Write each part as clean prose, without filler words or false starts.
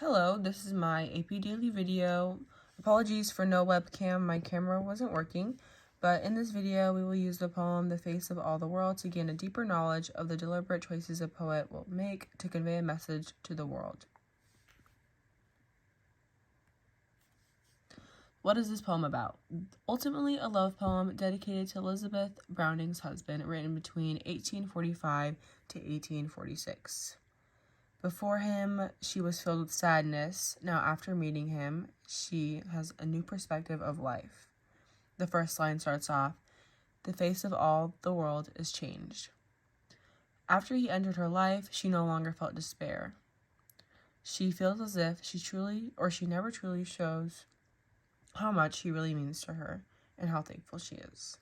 Hello, this is my AP Daily video. Apologies for no webcam, my camera wasn't working, but in this video we will use the poem The Face of All the World to gain a deeper knowledge of the deliberate choices a poet will make to convey a message to the world. What is this poem about? Ultimately, a love poem dedicated to Elizabeth Browning's husband, written between 1845 to 1846. Before him, she was filled with sadness. Now, after meeting him, she has a new perspective of life. The first line starts off, "The face of all the world is changed." After he entered her life, she no longer felt despair. She feels as if she never truly shows how much he really means to her and how thankful she is.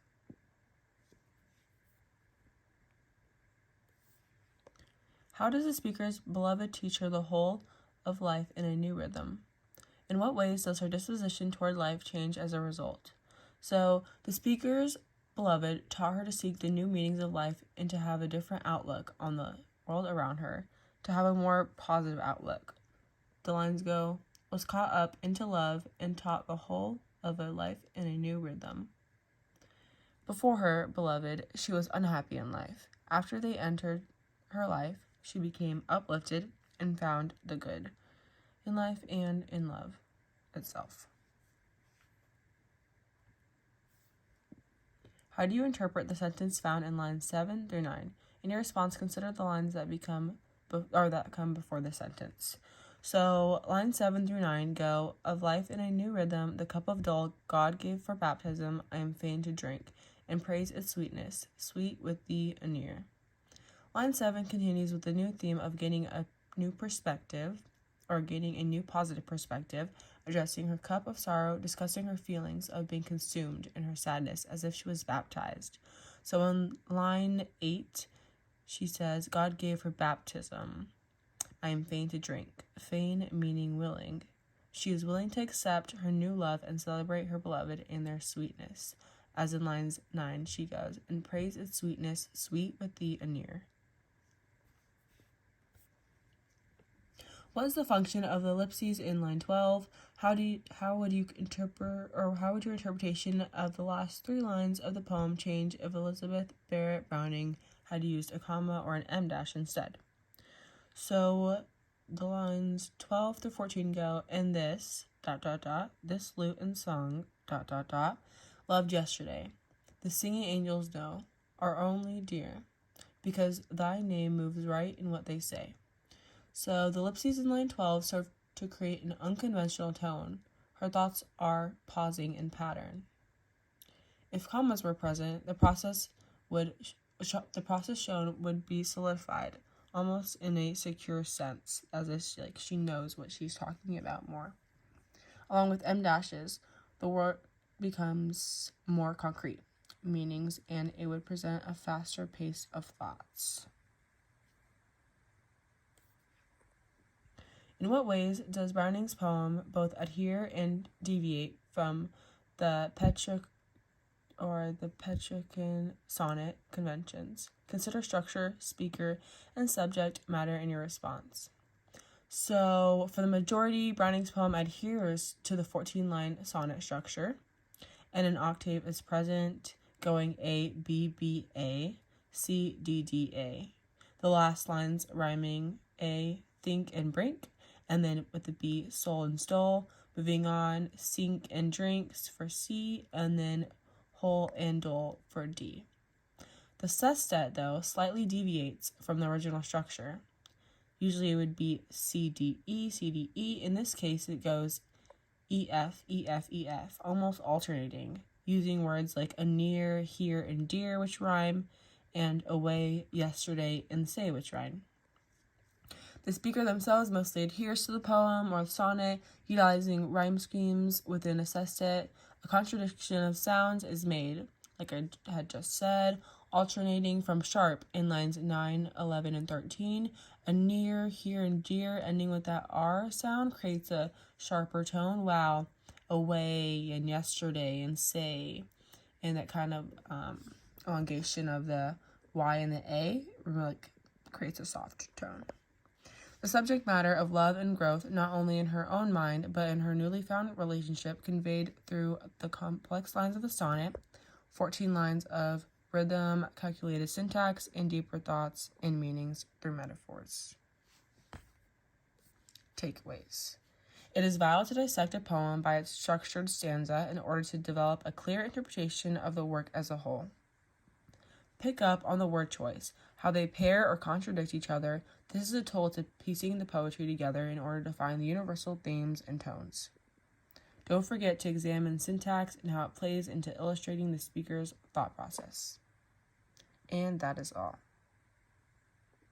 How does the speaker's beloved teach her the whole of life in a new rhythm? In what ways does her disposition toward life change as a result? So, the speaker's beloved taught her to seek the new meanings of life and to have a different outlook on the world around her, to have a more positive outlook. The lines go, "Was caught up into love and taught the whole of a life in a new rhythm." Before her beloved, she was unhappy in life. After they entered her life, she became uplifted and found the good in life and in love itself. How do you interpret the sentence found in lines 7 through 9? In your response, consider the lines that come before the sentence. So lines 7 through 9 go, "Of life in a new rhythm, the cup of dole God gave for baptism, I am fain to drink, and praise its sweetness, sweet with thee anear." Line 7 continues with the new theme of gaining a new perspective, or gaining a new positive perspective, addressing her cup of sorrow, discussing her feelings of being consumed in her sadness as if she was baptized. So in line 8, she says, "God gave her baptism. I am fain to drink." Fain meaning willing. She is willing to accept her new love and celebrate her beloved in their sweetness. As in lines 9, she goes, "And praise its sweetness, sweet with thee anear." What is the function of the ellipses in line 12? How would your interpretation of the last 3 lines of the poem change if Elizabeth Barrett Browning had used a comma or an em dash instead? So the lines 12 through 14 go, "And this, this lute and song, loved yesterday. The singing angels know, are only dear, because thy name moves right in what they say." So the ellipses in line 12 serve to create an unconventional tone. Her thoughts are pausing in pattern. If commas were present, the process shown would be solidified, almost in a secure sense, as if she knows what she's talking about more. Along with em dashes, the word becomes more concrete meanings, and it would present a faster pace of thoughts. In what ways does Browning's poem both adhere and deviate from the Petrarchan sonnet conventions? Consider structure, speaker, and subject matter in your response. So, for the majority, Browning's poem adheres to the 14-line sonnet structure, and an octave is present, going A, B, B, A, C, D, D, A. The last lines rhyming A, think, and brink, and then with the B, soul and stole. Moving on, sink and drinks for C, and then whole and dole for D. The sestet, though, slightly deviates from the original structure. Usually it would be C, D, E, C, D, E. In this case, it goes E, F, E, F, E, F, almost alternating, using words like anear, here, and dear, which rhyme, and away, yesterday, and say, which rhyme. The speaker themselves mostly adheres to the poem or the sonnet, utilizing rhyme schemes within a sestet. A contradiction of sounds is made, like I had just said, alternating from sharp in lines 9, 11, and 13. A near, here, and dear ending with that R sound creates a sharper tone. Wow, away, and yesterday, and say, and that kind of elongation of the Y and the A creates a soft tone. The subject matter of love and growth, not only in her own mind, but in her newly found relationship, conveyed through the complex lines of the sonnet, 14 lines of rhythm, calculated syntax, and deeper thoughts and meanings through metaphors. Takeaways. It is vital to dissect a poem by its structured stanza in order to develop a clear interpretation of the work as a whole. Pick up on the word choice, how they pair or contradict each other. This is a tool to piecing the poetry together in order to find the universal themes and tones. Don't forget to examine syntax and how it plays into illustrating the speaker's thought process. And that is all.